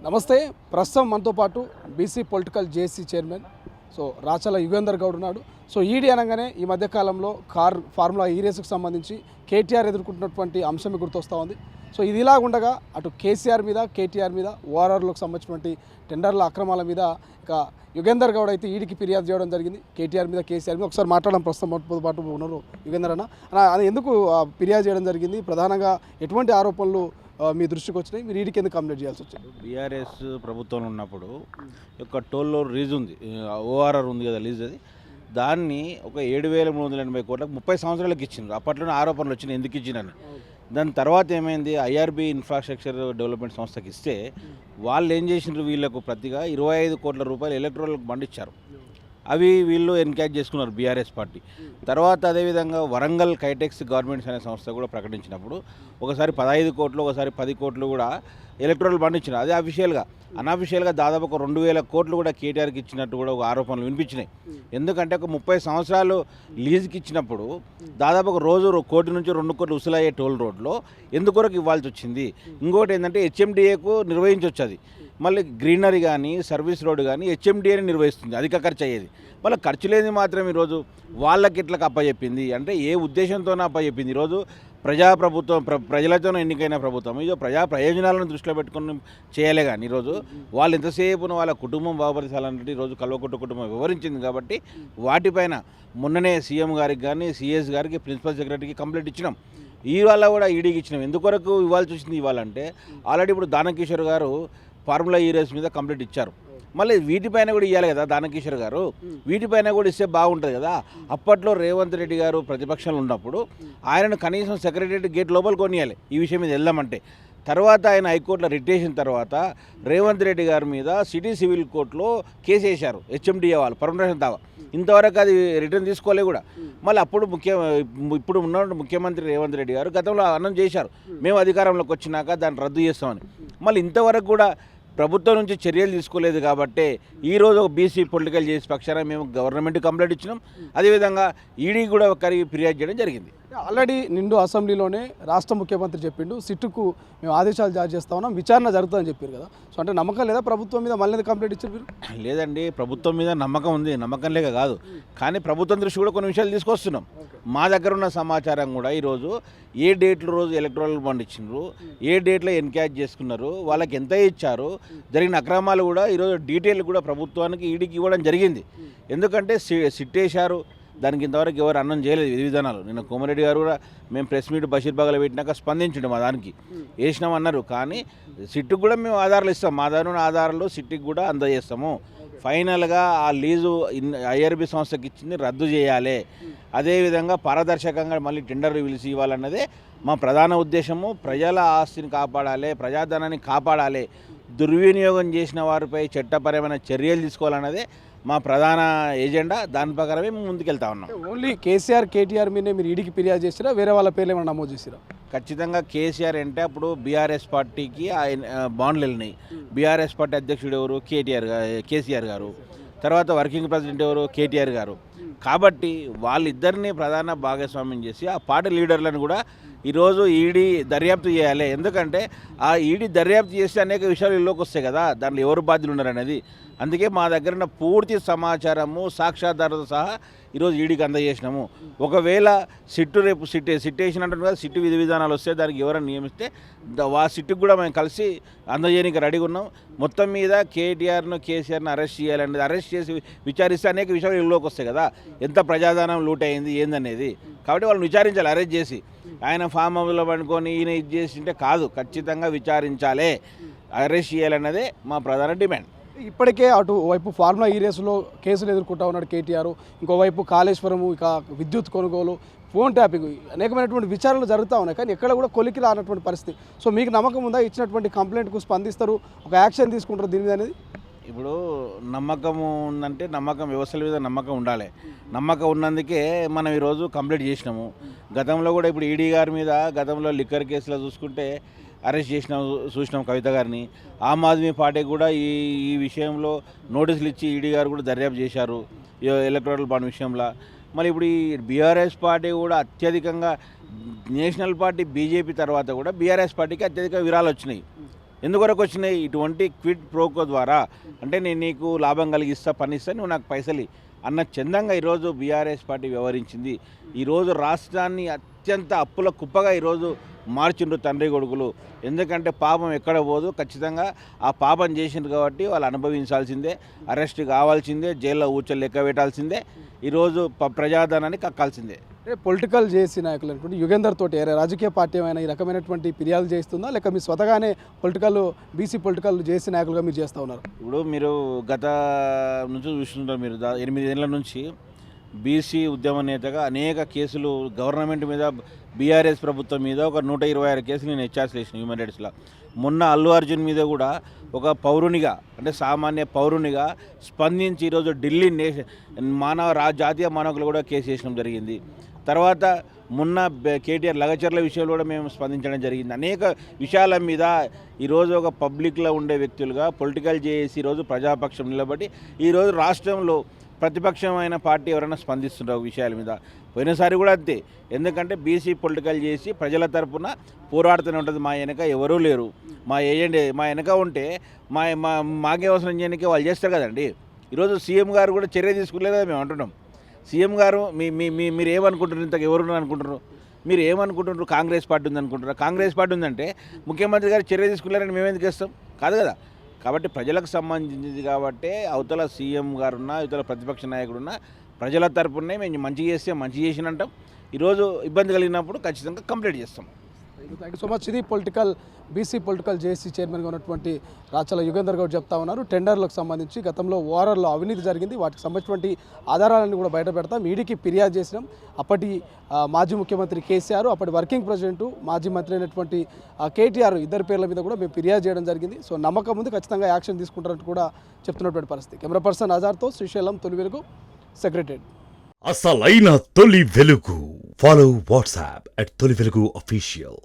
నమస్తే. ప్రస్తుతం మనతో పాటు బీసీ పొలిటికల్ జేసీ చైర్మన్ రాచల యుగేందర్ గౌడ్ ఉన్నాడు. ఈడీ అనగానే ఈ మధ్యకాలంలో ఫార్ములా ఈ రేసుకు సంబంధించి కేటీఆర్ ఎదుర్కొంటున్నటువంటి అంశమే గుర్తొస్తూ ఉంది. ఇది ఇలాగుండగా అటు కేసీఆర్ మీద కేటీఆర్ మీద ఓఆర్ఆర్లకు సంబంధించినటువంటి టెండర్ల అక్రమాల మీద ఇక యుగేందర్ గౌడ్ అయితే ఈడీకి ఫిర్యాదు చేయడం జరిగింది. కేటీఆర్ మీద కేసీఆర్ మీద ఒకసారి మాట్లాడడం ప్రస్తుతం మనతో పాటు ఉన్నారు యుగేందర్ అన్న. అది ఎందుకు ఫిర్యాదు చేయడం జరిగింది, ప్రధానంగా ఎటువంటి ఆరోపణలు మీ దృష్టికి వచ్చినాయి, మీరు ఈడీకి ఎందుకు కంప్లీట్ చేయాల్సి వచ్చింది? బీఆర్ఎస్ ప్రభుత్వంలో ఉన్నప్పుడు యొక్క టోల్లో లీజ్ ఉంది, ఓఆర్ఆర్ ఉంది కదా లీజ్, అది దాన్ని ఒక 7,380 కోట్లకు 30 సంవత్సరాలకు ఇచ్చిండ్రు. అప్పట్లోనే ఆరోపణలు వచ్చినాయి ఎందుకు ఇచ్చినని. దాని తర్వాత ఏమైంది, ఐఆర్బీ ఇన్ఫ్రాస్ట్రక్చర్ డెవలప్మెంట్ సంస్థకి ఇస్తే వాళ్ళు ఏం చేసిండ్రు, వీళ్ళకు ప్రతిగా 25 కోట్ల రూపాయలు ఎలక్ట్రల్ బండ్ ఇచ్చారు. అవి వీళ్ళు ఎన్క్యాచ్ చేసుకున్నారు బీఆర్ఎస్ పార్టీ. తర్వాత అదేవిధంగా వరంగల్ కైటెక్స్ గవర్నమెంట్స్ అనే సంస్థ కూడా ప్రకటించినప్పుడు ఒకసారి 15 కోట్లు, ఒకసారి 10 కోట్లు కూడా ఎలక్ట్రల్ బండ్ ఇచ్చినారు. అదే అఫీషియల్గా. అన్అఫీషియల్గా దాదాపు ఒక 2,000 కోట్లు కూడా కేటీఆర్కి ఇచ్చినట్టు కూడా ఒక ఆరోపణలు వినిపించినాయి. ఎందుకంటే ఒక 30 సంవత్సరాలు లీజుకి ఇచ్చినప్పుడు దాదాపు ఒక రోజు 1 కోటి నుంచి 2 కోట్లు ఉసులయ్యే టోల్ రోడ్లో ఎందుకొరకు ఇవ్వాల్సి వచ్చింది. ఇంకోటి ఏంటంటే హెచ్ఎండిఏకు నిర్వహించవచ్చు. అది మళ్ళీ గ్రీనరీ కానీ సర్వీస్ రోడ్ కానీ హెచ్ఎండిఏని నిర్వహిస్తుంది, అధిక ఖర్చు అయ్యేది. మళ్ళీ ఖర్చు లేని మాత్రం ఈరోజు వాళ్ళకి ఇట్లా అప్పచెప్పింది అంటే ఏ ఉద్దేశంతోనే అప్పచెప్పింది. ఈరోజు ప్రజాప్రభుత్వం, ప్రజలతోనే ఎన్నికైన ప్రభుత్వం ఇది ప్రజా ప్రయోజనాలను దృష్టిలో పెట్టుకుని చేయాలి. కానీ ఈరోజు వాళ్ళు ఎంతసేపు వాళ్ళ కుటుంబం బాగుపరచాలంటే ఈరోజు కల్వకుట్టు కుటుంబం వివరించింది. కాబట్టి వాటిపైన మొన్ననే సీఎం గారికి కానీ సిఎస్ గారికి ప్రిన్సిపల్ సెక్రటరీకి కంప్లైంట్ ఇచ్చినాం. ఇవాళ కూడా ఈడీకి ఇచ్చినాం. ఎందుకొరకు ఇవ్వాల్సి వచ్చింది ఇవ్వాలంటే ఆల్రెడీ ఇప్పుడు దానకిషోర్ గారు ఫార్ములా ఈ రేస్ మీద కంప్లైంట్ ఇచ్చారు. మళ్ళీ వీటిపైన కూడా ఇవ్వాలి కదా దానకిషోర్ గారు, వీటిపైన కూడా ఇస్తే బాగుంటుంది కదా. అప్పట్లో రేవంత్ రెడ్డి గారు ప్రతిపక్షంలో ఉన్నప్పుడు ఆయనను కనీసం సెక్రటరీ గేట్ లోపల కొనియాలి ఈ విషయం మీద వెళ్దామంటే. తర్వాత ఆయన హైకోర్టులో రిటేషన్ తర్వాత రేవంత్ రెడ్డి గారి మీద సిటీ సివిల్ కోర్టులో కేసు వేశారు హెచ్ఎండిఏ వాళ్ళు పర్మనెంట్ దావా. ఇంతవరకు అది రిటర్న్ తీసుకోలే కూడా. మళ్ళీ అప్పుడు ఇప్పుడు ఉన్న ముఖ్యమంత్రి రేవంత్ రెడ్డి గారు గతంలో అనౌన్స్ చేశారు, మేము అధికారంలోకి వచ్చినాక దాన్ని రద్దు చేస్తామని. మళ్ళీ ఇంతవరకు కూడా ప్రభుత్వం నుంచి చర్యలు తీసుకోలేదు. కాబట్టి ఈరోజు ఒక బీసీ పొలిటికల్ చేసే పక్షాన మేము గవర్నమెంట్ కంప్లైంట్ ఇచ్చినాం. అదేవిధంగా ఈడీ కూడా ఒకరికి ఫిర్యాదు చేయడం జరిగింది. ఆల్రెడీ నిండు అసెంబ్లీలోనే రాష్ట్ర ముఖ్యమంత్రి చెప్పిండు, సిట్టుకు మేము ఆదేశాలు జారీ చేస్తా ఉన్నాం, విచారణ జరుగుతుందని చెప్పారు కదా. అంటే నమ్మకం లేదా ప్రభుత్వం మీద? మళ్ళీ కంప్లైంట్ ఇచ్చారు మీరు? లేదండి, ప్రభుత్వం మీద నమ్మకం ఉంది, నమ్మకం లేక కాదు. కానీ ప్రభుత్వం దృష్టి కూడా కొన్ని విషయాలు తీసుకొస్తున్నాం. మా దగ్గర ఉన్న సమాచారం కూడా ఈరోజు ఏ డేట్లు రోజు ఎలక్ట్రల్ బాండ్ ఇచ్చిండ్రు, ఏ డేట్లో ఎన్క్యాచ్ చేసుకున్నారు, వాళ్ళకి ఎంత ఇచ్చారు, జరిగిన అక్రమాలు కూడా ఈరోజు డీటెయిల్ కూడా ప్రభుత్వానికి ఈడీకి ఇవ్వడం జరిగింది. ఎందుకంటే సిట్ వేశారు, దానికి ఇంతవరకు ఎవరు అన్నం చేయలేదు విధి విధానాలు. నిన్న కోమరెడ్డి గారు కూడా మేము ప్రెస్ మీట్ బషీర్బాగ్లో పెట్టినాక స్పందించండి మా దానికి వేసినామన్నారు. కానీ సిట్టుకు కూడా మేము ఆధారాలు ఇస్తాం, మా దగ్గర ఉన్న ఆధారాలు సిట్టుకి కూడా అందజేస్తాము. ఫైనల్గా ఆ లీజు ఐఆర్బీ సంస్థకి ఇచ్చింది రద్దు చేయాలి. అదేవిధంగా పారదర్శకంగా మళ్ళీ టెండర్ పిలిచి ఇవ్వాలన్నదే మా ప్రధాన ఉద్దేశము. ప్రజల ఆస్తిని కాపాడాలి, ప్రజాధనాన్ని కాపాడాలి, దుర్వినియోగం చేసిన వారిపై చట్టపరమైన చర్యలు తీసుకోవాలన్నదే మా ప్రధాన ఏజెండా. దాని ప్రకారమే మేము ముందుకెళ్తా ఉన్నాం. ఓన్లీ కేసీఆర్ కేటీఆర్ మీదే మీరు ఈడీకి ఫిర్యాదు చేసిరా, వేరే వాళ్ళ పేర్లు ఏమైనా నమోదు చేసిరా? ఖచ్చితంగా కేసీఆర్ అంటే అప్పుడు బీఆర్ఎస్ పార్టీకి ఆయన బాండ్లు వెళ్ళినాయి. బీఆర్ఎస్ పార్టీ అధ్యక్షుడు ఎవరు? కేసీఆర్ గారు. తర్వాత వర్కింగ్ ప్రెసిడెంట్ ఎవరు? కేటీఆర్ గారు. కాబట్టి వాళ్ళిద్దరినీ ప్రధాన భాగస్వామ్యం చేసి ఆ పార్టీ లీడర్లను కూడా ఈరోజు ఈడీ దర్యాప్తు చేయాలి. ఎందుకంటే ఆ ఈడీ దర్యాప్తు చేస్తే అనేక విషయాలు ఇల్లోకి వస్తాయి కదా, దాంట్లో ఎవరు బాధ్యులు ఉన్నారనేది. అందుకే మా దగ్గర ఉన్న పూర్తి సమాచారము సాక్ష్యాధారాలతో సహా ఈరోజు ఈడీకి అందజేసినాము. ఒకవేళ సిట్టు రేపు సిట్టేషన్ అంటారు కదా, సిట్టు విధి విధానాలు వస్తే దానికి ఎవరైనా నియమిస్తే ఆ సిట్టుకు కూడా మేము కలిసి అందజేయడానికి రెడీగా ఉన్నాం. మొత్తం మీద కేటీఆర్ను కేసీఆర్ను అరెస్ట్ చేయాలనేది, అరెస్ట్ చేసి విచారిస్తే అనేక విషయాలు ఇల్లోకి వస్తాయి కదా, ఎంత ప్రజాధనం లూట్ అయింది ఏందనేది. కాబట్టి వాళ్ళని విచారించాలి. అరెస్ట్ చేసి ఆయన ఫామ్ హౌస్లో పడుకొని ఈయన ఇది చేసింటే కాదు, ఖచ్చితంగా విచారించాలి, అరెస్ట్ చేయాలన్నదే మా ప్రధాన డిమాండ్. ఇప్పటికే అటు వైపు ఫార్ములా ఈ రేసులో కేసులు ఎదుర్కొంటా ఉన్నాడు కేటీఆర్, ఇంకోవైపు కాళేశ్వరము, ఇక విద్యుత్ కొనుగోలు, ఫోన్ ట్యాపింగ్, అనేకమైనటువంటి విచారణలు జరుగుతూ ఉన్నాయి. కానీ ఎక్కడ కూడా కొలికి రానటువంటి పరిస్థితి. మీకు నమ్మకం ఉందా ఇచ్చినటువంటి కంప్లైంట్కు స్పందిస్తారు, ఒక యాక్షన్ తీసుకుంటారు దీని మీద అనేది? ఇప్పుడు నమ్మకం ఉందంటే నమ్మకం, వ్యవస్థల మీద నమ్మకం ఉండాలి. నమ్మకం ఉన్నందుకే మనం ఈరోజు కంప్లైంట్ చేసినాము. గతంలో కూడా ఇప్పుడు ఈడీ గారి మీద గతంలో లిక్కర్ కేసులో చూసుకుంటే అరెస్ట్ చూసినాం కవిత గారిని. ఆమ్ ఆద్మీ పార్టీ కూడా ఈ విషయంలో నోటీసులు ఇచ్చి ఈడీ గారు కూడా దర్యాప్తు చేశారు ఎలక్టోరల్ బాండ్ విషయంలో. మళ్ళీ ఇప్పుడు ఈ బీఆర్ఎస్ పార్టీ కూడా అత్యధికంగా, నేషనల్ పార్టీ బీజేపీ తర్వాత కూడా బీఆర్ఎస్ పార్టీకి అత్యధిక విరాళాలు వచ్చినాయి. ఎందువరకు వచ్చినాయి? ఇటువంటి క్విడ్ ప్రోకో ద్వారా, అంటే నేను నీకు లాభం కలిగిస్తా, పని ఇస్తా, నువ్వు నాకు పైసలు అన్న చందంగా ఈరోజు బీఆర్ఎస్ పార్టీ వ్యవహరించింది. ఈరోజు రాష్ట్రాన్ని అత్యంత అప్పుల కుప్పగా ఈరోజు మార్చిండ్రు తండ్రి కొడుకులు. ఎందుకంటే పాపం ఎక్కడ పోదు, ఖచ్చితంగా ఆ పాపం చేసిండ్రు కాబట్టి వాళ్ళు అనుభవించాల్సిందే, అరెస్ట్ కావాల్సిందే, జైల్లో ఊచలు లెక్క పెట్టాల్సిందే, ఈరోజు ప్రజాధనాన్ని కక్కాల్సిందే. అంటే పొలిటికల్ చేసి నాయకులు అనుకుంటే యుగేందర్ తోటి రాజకీయ పార్టీ ఏమైనా ఈ రకమైనటువంటి ఫిర్యాదులు చేస్తుందా, లేక మీ స్వతగానే పొలిటికల్ బీసీ పొలిటికల్ చేసి నాయకులుగా మీరు చేస్తూ ఉన్నారు? ఇప్పుడు మీరు గత నుంచి చూస్తుంటారు, మీరు 8 ఏళ్ళ నుంచి బీసీ ఉద్యమ నేతగా అనేక కేసులు గవర్నమెంట్ మీద, బీఆర్ఎస్ ప్రభుత్వం మీద ఒక 126 కేసులు నేను హెచ్ఆర్సీలు వేసిన హ్యూమన్ రైట్స్లో. మొన్న అల్లు అర్జున్ మీద కూడా ఒక పౌరునిగా, అంటే సామాన్య పౌరునిగా స్పందించి ఈరోజు ఢిల్లీ జాతీయ మానవులు కూడా కేసు వేయడం జరిగింది. తర్వాత మొన్న కేటీఆర్ లగచర్ల విషయంలో కూడా మేము స్పందించడం జరిగింది. అనేక విషయాల మీద ఈరోజు ఒక పబ్లిక్లో ఉండే వ్యక్తులుగా పొలిటికల్ చేసి ఈరోజు ప్రజాపక్షం నిలబడి ఈరోజు రాష్ట్రంలో ప్రతిపక్షమైన పార్టీ ఎవరైనా స్పందిస్తుంటారు విషయాల మీద. పోయినసారి కూడా అంతే. ఎందుకంటే బీసీ పొలిటికల్ చేసి ప్రజల తరపున పోరాడుతూనే ఉంటుంది. మా వెనక ఎవరూ లేరు, మా ఏజెంట్ మా వెనక ఉంటే మాకే అవసరం చేయడానికి వాళ్ళు చేస్తారు కదండి. ఈరోజు సీఎం గారు కూడా చర్య తీసుకోలేదా మేము అంటున్నాం. సీఎం గారు మీరు ఏమనుకుంటున్నారు, ఇంతకు ఎవరున్నారు అనుకుంటున్నారు? మీరు ఏమనుకుంటున్నారు? కాంగ్రెస్ పార్టీ ఉంది అనుకుంటున్నారు? కాంగ్రెస్ పార్టీ ఉందంటే ముఖ్యమంత్రి గారు చర్య తీసుకున్నారని మేమెందుకు ఇస్తాం? కాదు కదా. కాబట్టి ప్రజలకు సంబంధించింది కాబట్టి అవతల సీఎం గారున్నా, అవతల ప్రతిపక్ష నాయకుడున్నా ప్రజల తరపునే మేము మంచి చేస్తే మంచి చేసినంటాం. ఈరోజు ఇబ్బంది కలిగినప్పుడు ఖచ్చితంగా కంప్లీట్ చేస్తాం. Thank you so much. ఇది బీసీ పొలిటికల్ జేసీ చైర్మన్గా ఉన్నటువంటి రాచల యుగేందర్ గౌడ్ చెప్తా ఉన్నారు. టెండర్లకు సంబంధించి గతంలో ఓఆర్ఆర్లో అవినీతి జరిగింది, వాటికి సంబంధించినటువంటి ఆధారాలను కూడా బయట పెడతాం. ఈడీకి ఫిర్యాదు చేసినాం. అప్పటి మాజీ ముఖ్యమంత్రి కేసీఆర్, అప్పటి వర్కింగ్ ప్రెసిడెంట్ మాజీ మంత్రి అయినటువంటి కేటీఆర్, ఇద్దరి పేర్ల మీద కూడా మేము ఫిర్యాదు చేయడం జరిగింది. సో నమ్మకం ఉంది, ఖచ్చితంగా యాక్షన్ తీసుకుంటారంటూ కూడా చెప్తున్నటువంటి పరిస్థితి. కెమెరా పర్సన్ ఆజార్తో శ్రీశైలం, తొలి వెలుగు, సెక్రటరీ. అసలైన తొలి వెలుగు. ఫాలో వాట్సాప్ @తొలి వెలుగు official.